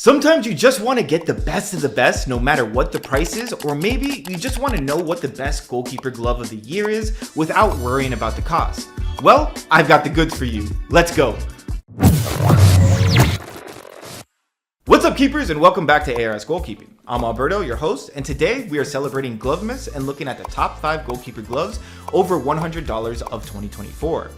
Sometimes you just want to get the best of the best no matter what the price is, or maybe you just want to know what the best goalkeeper glove of the year is without worrying about the cost. Well, I've got the goods for you. Let's go. What's up, keepers, and welcome back to ARS Goalkeeping. I'm Alberto, your host, and today we are celebrating Glovemas and looking at the top 5 goalkeeper gloves over $100 of 2024.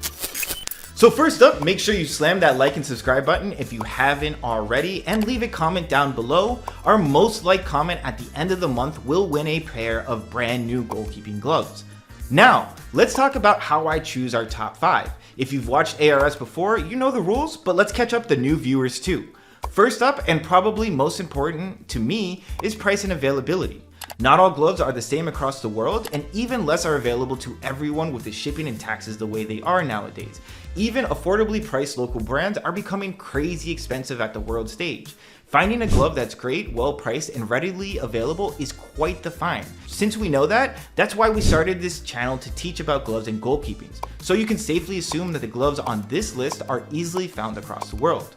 So first up, make sure you slam that like and subscribe button if you haven't already, and leave a comment down below. Our most liked comment at the end of the month will win a pair of brand new goalkeeping gloves. Now, let's talk about how I choose our top 5. If you've watched ARS before, you know the rules, but let's catch up the new viewers too. First up, and probably most important to me, is price and availability. Not all gloves are the same across the world, and even less are available to everyone with the shipping and taxes the way they are nowadays. Even affordably priced local brands are becoming crazy expensive at the world stage. Finding a glove that's great, well priced, and readily available is quite the find. Since we know that, that's why we started this channel to teach about gloves and goalkeeping, so you can safely assume that the gloves on this list are easily found across the world.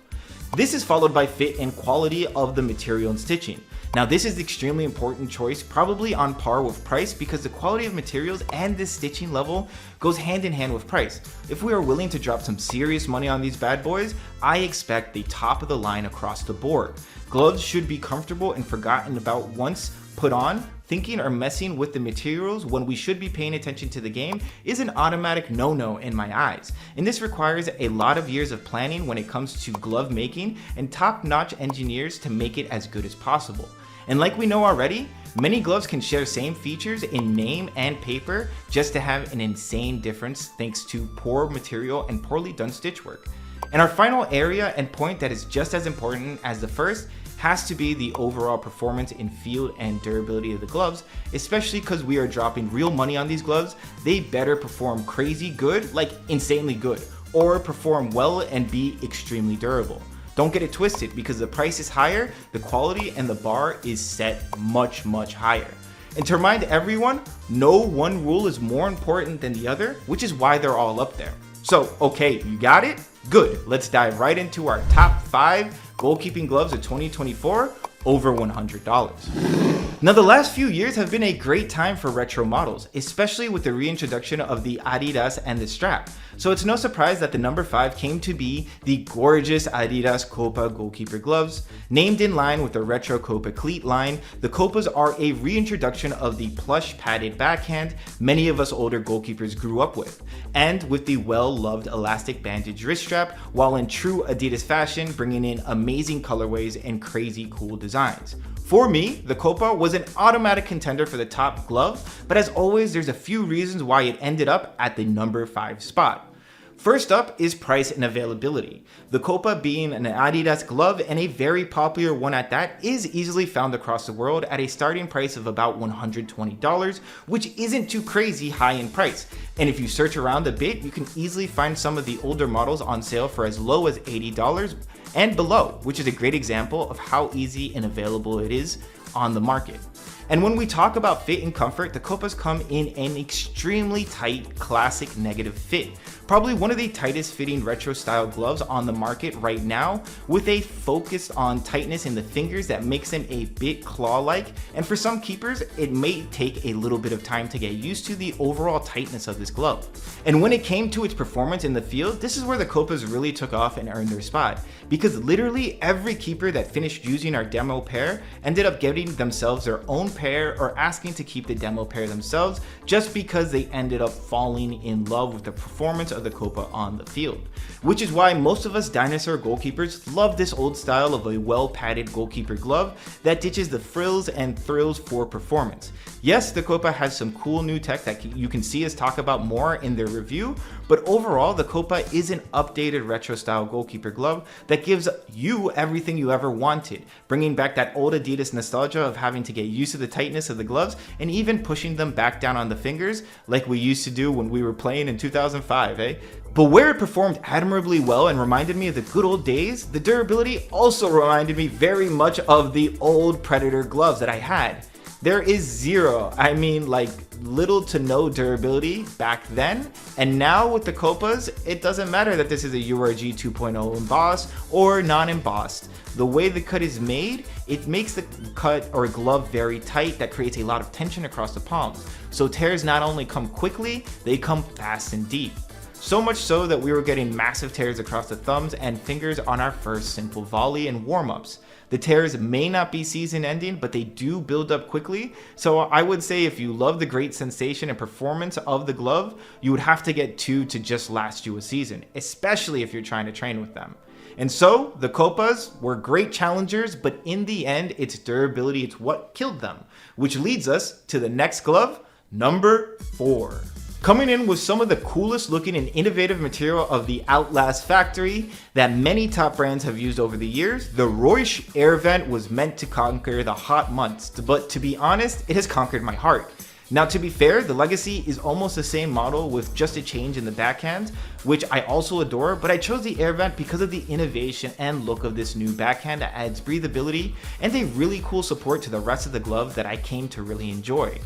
This is followed by fit and quality of the material and stitching. Now this is an extremely important choice, probably on par with price, because the quality of materials and the stitching level goes hand in hand with price. If we are willing to drop some serious money on these bad boys, I expect the top of the line across the board. Gloves should be comfortable and forgotten about once put on. Thinking or messing with the materials when we should be paying attention to the game is an automatic no-no in my eyes, and this requires a lot of years of planning when it comes to glove making and top-notch engineers to make it as good as possible. And like we know already, many gloves can share same features in name and paper just to have an insane difference thanks to poor material and poorly done stitch work. And our final area and point that is just as important as the first has to be the overall performance in feel and durability of the gloves, especially because we are dropping real money on these gloves. They better perform crazy good, like insanely good, or perform well and be extremely durable. Don't get it twisted, because the price is higher, the quality and the bar is set much higher. And to remind everyone, no one rule is more important than the other, which is why they're all up there. So, okay, you got it? Good. Let's dive right into our top 5 goalkeeping gloves of 2024 over $100. Now, the last few years have been a great time for retro models, especially with the reintroduction of the Adidas and the strap. So it's no surprise that the number 5 came to be the gorgeous Adidas Copa goalkeeper gloves. Named in line with the retro Copa cleat line, the Copas are a reintroduction of the plush padded backhand many of us older goalkeepers grew up with, and with the well-loved elastic bandage wrist strap, while in true Adidas fashion, bringing in amazing colorways and crazy cool designs. For me, the Copa was an automatic contender for the top glove, but as always, there's a few reasons why it ended up at the number 5 spot. First up is price and availability. The Copa, being an Adidas glove and a very popular one at that, is easily found across the world at a starting price of about $120, which isn't too crazy high in price. And if you search around a bit, you can easily find some of the older models on sale for as low as $80 and below, which is a great example of how easy and available it is on the market. And when we talk about fit and comfort, the Copas come in an extremely tight, classic negative fit. Probably one of the tightest fitting retro style gloves on the market right now, with a focus on tightness in the fingers that makes them a bit claw-like, and for some keepers, it may take a little bit of time to get used to the overall tightness of this glove. And when it came to its performance in the field, this is where the Copas really took off and earned their spot, because literally every keeper that finished using our demo pair ended up getting themselves their own pair or asking to keep the demo pair themselves, just because they ended up falling in love with the performance of the Copa on the field. Which is why most of us dinosaur goalkeepers love this old style of a well-padded goalkeeper glove that ditches the frills and thrills for performance. Yes, the Copa has some cool new tech that you can see us talk about more in their review, but overall the Copa is an updated retro style goalkeeper glove that gives you everything you ever wanted, bringing back that old Adidas nostalgia of having to get used to the tightness of the gloves and even pushing them back down on the fingers like we used to do when we were playing in 2005, eh? But where it performed admirably well and reminded me of the good old days, the durability also reminded me very much of the old Predator gloves that I had. There is zero, like little to no durability back then, and now with the Copas, it doesn't matter that this is a URG 2.0 embossed or non-embossed. The way the cut is made, it makes the cut or glove very tight that creates a lot of tension across the palms. So tears not only come quickly, they come fast and deep. So much so that we were getting massive tears across the thumbs and fingers on our first simple volley and warm-ups. The tears may not be season ending, but they do build up quickly. So I would say if you love the great sensation and performance of the glove, you would have to get 2 to just last you a season, especially if you're trying to train with them. And so the Copas were great challengers, but in the end, it's durability, it's what killed them. Which leads us to the next glove, number 4. Coming in with some of the coolest looking and innovative material of the Outlast factory that many top brands have used over the years, the Reusch air vent was meant to conquer the hot months, but to be honest, it has conquered my heart. Now, to be fair, the Legacy is almost the same model with just a change in the backhand, which I also adore, but I chose the air vent because of the innovation and look of this new backhand that adds breathability and a really cool support to the rest of the glove that I came to really enjoy.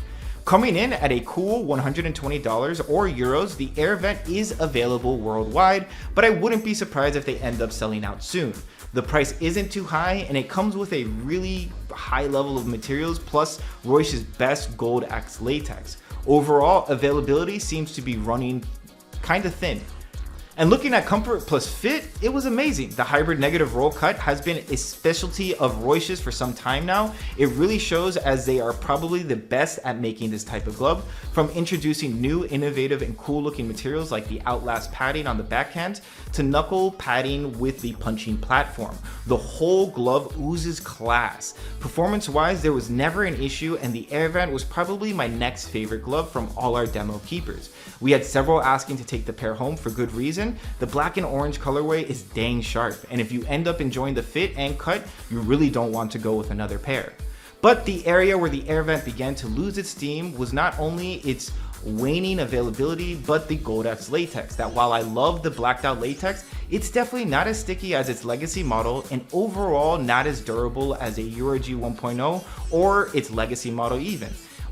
Coming in at a cool $120 or euros, the air vent is available worldwide, but I wouldn't be surprised if they end up selling out soon. The price isn't too high, and it comes with a really high level of materials, plus Reusch's best Gold X latex. Overall, availability seems to be running kinda thin. And looking at comfort plus fit, it was amazing. The hybrid negative roll cut has been a specialty of Reusch's for some time now. It really shows, as they are probably the best at making this type of glove, from introducing new innovative and cool looking materials like the Outlast padding on the backhand to knuckle padding with the punching platform. The whole glove oozes class. Performance wise, there was never an issue, and the air vent was probably my next favorite glove from all our demo keepers. We had several asking to take the pair home for good reason. The black and orange colorway is dang sharp, and if you end up enjoying the fit and cut, you really don't want to go with another pair. But the area where the air vent began to lose its steam was not only its waning availability, but the Gold X latex, that while I love the blacked out latex, it's definitely not as sticky as its Legacy model, and overall not as durable as a URG 1.0 or its Legacy model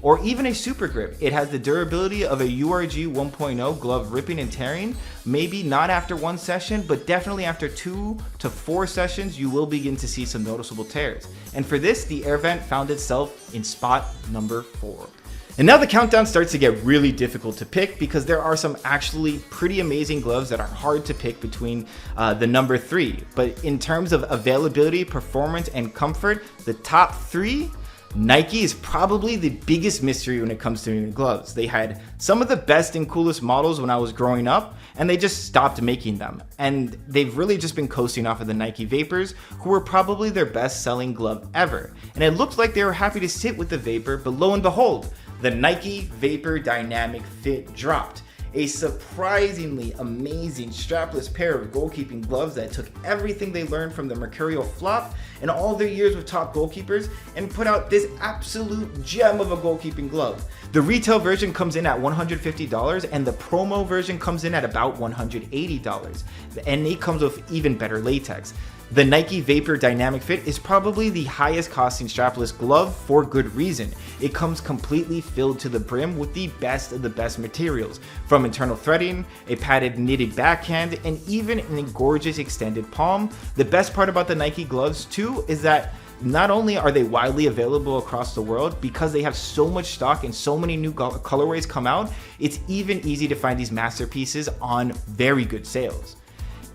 or even a super grip. It has the durability of a URG 1.0 glove ripping and tearing, maybe not after one session, but definitely after 2 to 4 sessions, you will begin to see some noticeable tears. And for this, the air vent found itself in spot number 4. And now the countdown starts to get really difficult to pick because there are some actually pretty amazing gloves that are hard to pick between the number 3. But in terms of availability, performance, and comfort, the top 3, Nike is probably the biggest mystery when it comes to new gloves. They had some of the best and coolest models when I was growing up, and they just stopped making them. And they've really just been coasting off of the Nike Vapors, who were probably their best selling glove ever. And it looked like they were happy to sit with the Vapor, but lo and behold, the Nike Vapor Dynamic Fit dropped. A surprisingly amazing strapless pair of goalkeeping gloves that took everything they learned from the Mercurial flop and all their years with top goalkeepers and put out this absolute gem of a goalkeeping glove. The retail version comes in at $150 and the promo version comes in at about $180, and it comes with even better latex. The Nike Vapor Dynamic Fit is probably the highest costing strapless glove for good reason. It comes completely filled to the brim with the best of the best materials, from internal threading, a padded knitted backhand, and even a gorgeous extended palm. The best part about the Nike gloves too is that not only are they widely available across the world, because they have so much stock and so many new colorways come out, it's even easy to find these masterpieces on very good sales.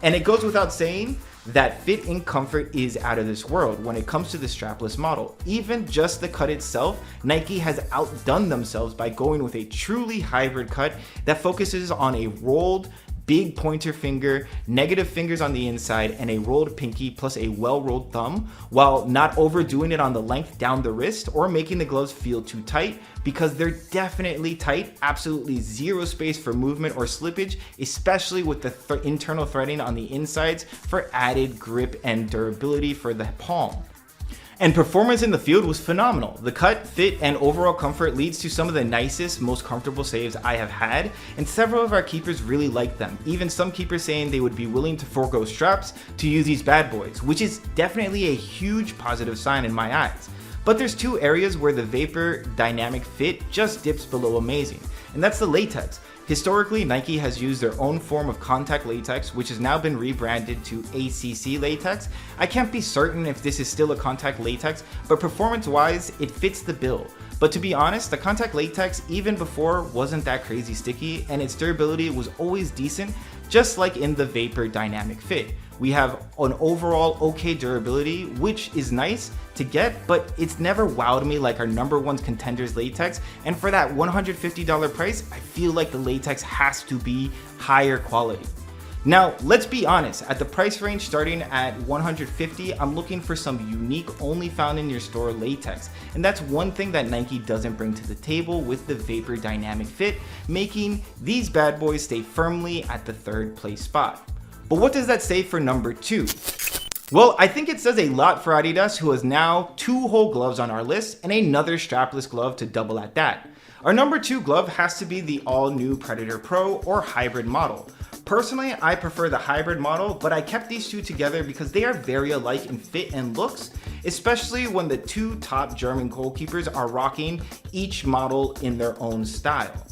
And it goes without saying that fit and comfort is out of this world when it comes to the strapless model. Even just the cut itself, Nike has outdone themselves by going with a truly hybrid cut that focuses on a rolled big pointer finger, negative fingers on the inside, and a rolled pinky plus a well-rolled thumb, while not overdoing it on the length down the wrist or making the gloves feel too tight, because they're definitely tight, absolutely zero space for movement or slippage, especially with the internal threading on the insides for added grip and durability for the palm. And performance in the field was phenomenal. The cut, fit, and overall comfort leads to some of the nicest, most comfortable saves I have had, and several of our keepers really like them. Even some keepers saying they would be willing to forego straps to use these bad boys, which is definitely a huge positive sign in my eyes. But there's two areas where the Vapor Dynamic Fit just dips below amazing, and that's the latex. Historically, Nike has used their own form of contact latex, which has now been rebranded to ACC latex. I can't be certain if this is still a contact latex, but performance-wise, it fits the bill. But to be honest, the contact latex even before wasn't that crazy sticky, and its durability was always decent, just like in the Vapor Dynamic Fit. We have an overall okay durability, which is nice to get, but it's never wowed me like our number one contenders latex, and for that $150 price, I feel like the latex has to be higher quality. Now, let's be honest, at the price range starting at $150, I'm looking for some unique, only found in your store latex. And that's one thing that Nike doesn't bring to the table with the Vapor Dynamic Fit, making these bad boys stay firmly at the third place spot. But what does that say for number 2? Well, I think it says a lot for Adidas, who has now 2 whole gloves on our list and another strapless glove to double at that. Our number 2 glove has to be the all-new Predator Pro or hybrid model. Personally, I prefer the hybrid model, but I kept these two together because they are very alike in fit and looks, especially when the 2 top German goalkeepers are rocking each model in their own style.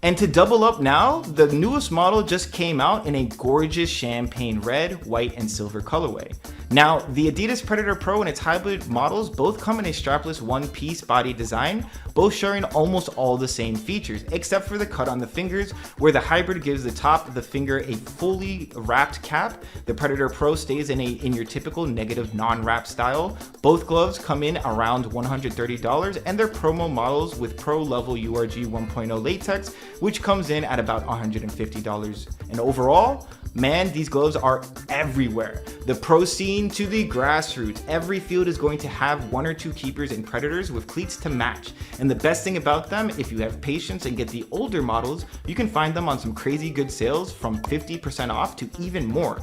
And to double up now, the newest model just came out in a gorgeous champagne red, white, and silver colorway. Now, the Adidas Predator Pro and its hybrid models both come in a strapless one-piece body design, both sharing almost all the same features, except for the cut on the fingers, where the hybrid gives the top of the finger a fully wrapped cap. The Predator Pro stays in your typical negative non-wrap style. Both gloves come in around $130, and they're promo models with pro level URG 1.0 latex, which comes in at about $150. And overall, man, these gloves are everywhere. The pro scene to the grassroots, every field is going to have 1 or 2 keepers and predators with cleats to match. And the best thing about them, if you have patience and get the older models, you can find them on some crazy good sales from 50% off to even more.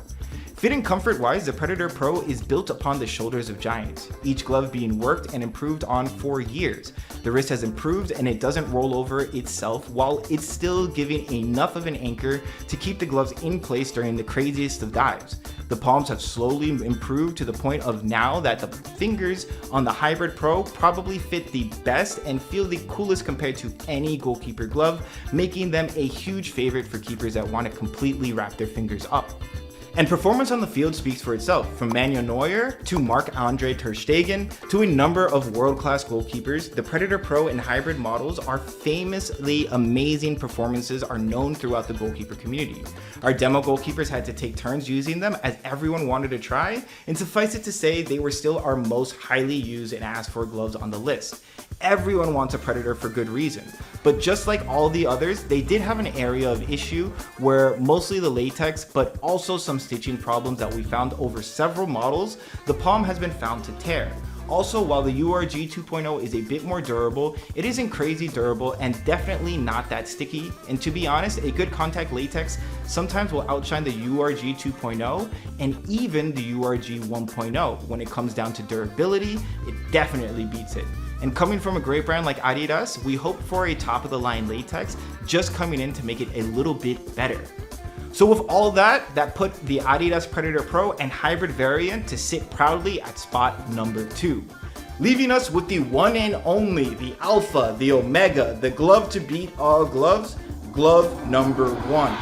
Fit and comfort wise, the Predator Pro is built upon the shoulders of giants, each glove being worked and improved on for years. The wrist has improved and it doesn't roll over itself, while it's still giving enough of an anchor to keep the gloves in place during the craziest of dives. The palms have slowly improved to the point of now that the fingers on the Hybrid Pro probably fit the best and feel the coolest compared to any goalkeeper glove, making them a huge favorite for keepers that want to completely wrap their fingers up. And performance on the field speaks for itself. From Manuel Neuer to Marc-Andre ter Stegen to a number of world-class goalkeepers, the Predator Pro and hybrid models are famously amazing performances are known throughout the goalkeeper community. Our demo goalkeepers had to take turns using them as everyone wanted to try, and suffice it to say they were still our most highly used and asked for gloves on the list. Everyone wants a Predator for good reason, but just like all the others, they did have an area of issue where mostly the latex, but also some stitching problems that we found over several models, the palm has been found to tear. Also, while the URG 2.0 is a bit more durable, it isn't crazy durable and definitely not that sticky. And to be honest, a good contact latex sometimes will outshine the URG 2.0 and even the URG 1.0. When it comes down to durability, it definitely beats it. And coming from a great brand like Adidas, we hope for a top-of-the-line latex just coming in to make it a little bit better. So with all that put the Adidas Predator Pro and hybrid variant to sit proudly at spot number 2. Leaving us with the one and only, the Alpha, the Omega, the glove to beat all gloves, glove number 1.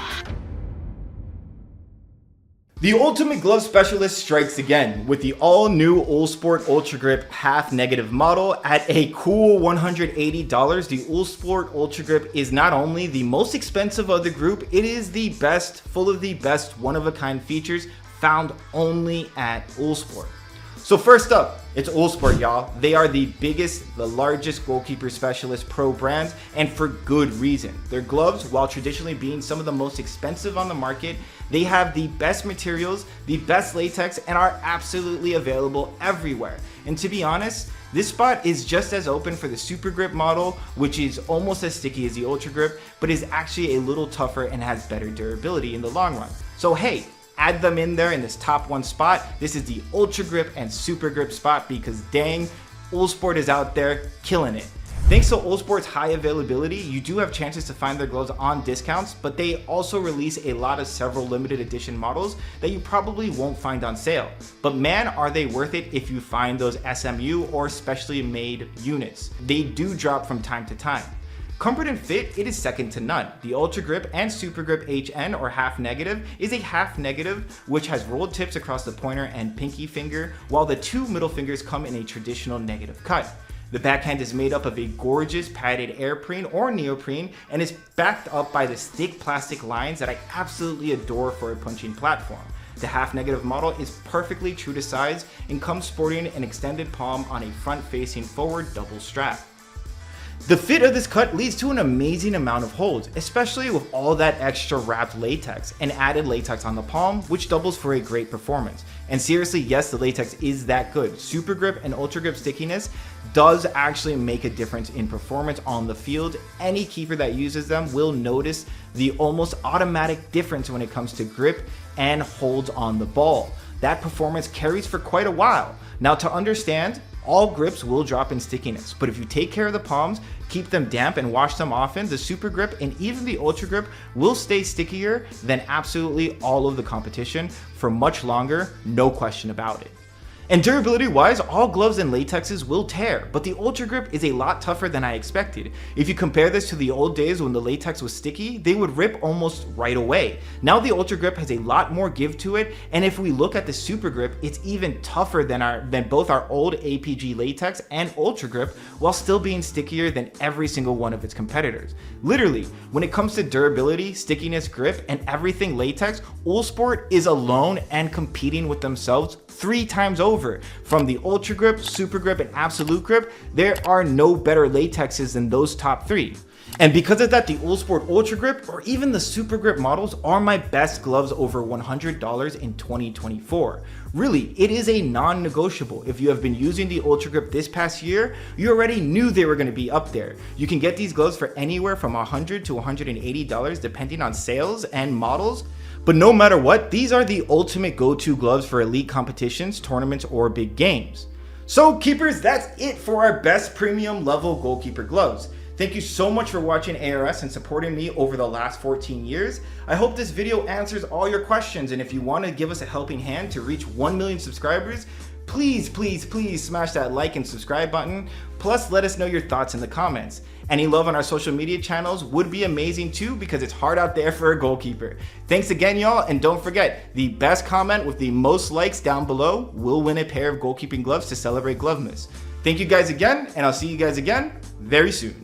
The ultimate glove specialist strikes again with the all-new Uhlsport Ultra Grip half negative model at a cool $180. The Uhlsport Ultra Grip is not only the most expensive of the group, it is the best, full of the best one-of-a-kind features found only at Uhlsport. So first up, it's Uhlsport, y'all. They are the biggest, the largest goalkeeper specialist pro brands, and for good reason. Their gloves, while traditionally being some of the most expensive on the market, they have the best materials, the best latex, and are absolutely available everywhere. And to be honest, this spot is just as open for the Super Grip model, which is almost as sticky as the Ultra Grip, but is actually a little tougher and has better durability in the long run. So hey, add them in there in this top 1 spot. This is the Ultra Grip and Super Grip spot because dang, Uhlsport is out there killing it. Thanks to Uhlsport's high availability, you do have chances to find their gloves on discounts, but they also release a lot of several limited edition models that you probably won't find on sale. But man, are they worth it if you find those SMU or specially made units. They do drop from time to time. Comfort and fit, it is second to none. The Ultra Grip and Super Grip HN or half negative is a half negative which has rolled tips across the pointer and pinky finger, while the two middle fingers come in a traditional negative cut. The backhand is made up of a gorgeous padded airprene or neoprene and is backed up by the thick plastic lines that I absolutely adore for a punching platform. The half negative model is perfectly true to size and comes sporting an extended palm on a front facing forward double strap. The fit of this cut leads to an amazing amount of holds, especially with all that extra wrapped latex and added latex on the palm, which doubles for a great performance. And seriously, yes, the latex is that good. Super Grip and Ultra Grip stickiness does actually make a difference in performance on the field. Any keeper that uses them will notice the almost automatic difference when it comes to grip and holds on the ball. That performance carries for quite a while. Now, to understand, all grips will drop in stickiness, but if you take care of the palms, keep them damp and wash them often, the Super Grip and even the Ultra Grip will stay stickier than absolutely all of the competition for much longer, no question about it. And durability wise, all gloves and latexes will tear, but the Ultra Grip is a lot tougher than I expected. If you compare this to the old days when the latex was sticky, they would rip almost right away. Now the Ultra Grip has a lot more give to it, and if we look at the Super Grip, it's even tougher than both our old APG latex and Ultra Grip, while still being stickier than every single one of its competitors. Literally, when it comes to durability, stickiness, grip, and everything latex, Uhlsport is alone and competing with themselves 3 times over. From the Ultra Grip, Super Grip, and Absolute Grip, there are no better latexes than those top 3. And because of that, the Uhlsport Ultra Grip or even the Super Grip models are my best gloves over $100 in 2024. Really, it is a non-negotiable. If you have been using the Ultra Grip this past year, you already knew they were going to be up there. You can get these gloves for anywhere from $100 to $180 depending on sales and models. But no matter what, these are the ultimate go-to gloves for elite competitions, tournaments, or big games. So keepers, that's it for our best premium level goalkeeper gloves. Thank you so much for watching ARS and supporting me over the last 14 years. I hope this video answers all your questions, and if you want to give us a helping hand to reach 1 million subscribers, please smash that like and subscribe button. Plus, let us know your thoughts in the comments. Any love on our social media channels would be amazing too, because it's hard out there for a goalkeeper. Thanks again, y'all, and don't forget, the best comment with the most likes down below will win a pair of goalkeeping gloves to celebrate Glovemas. Thank you guys again, and I'll see you guys again very soon.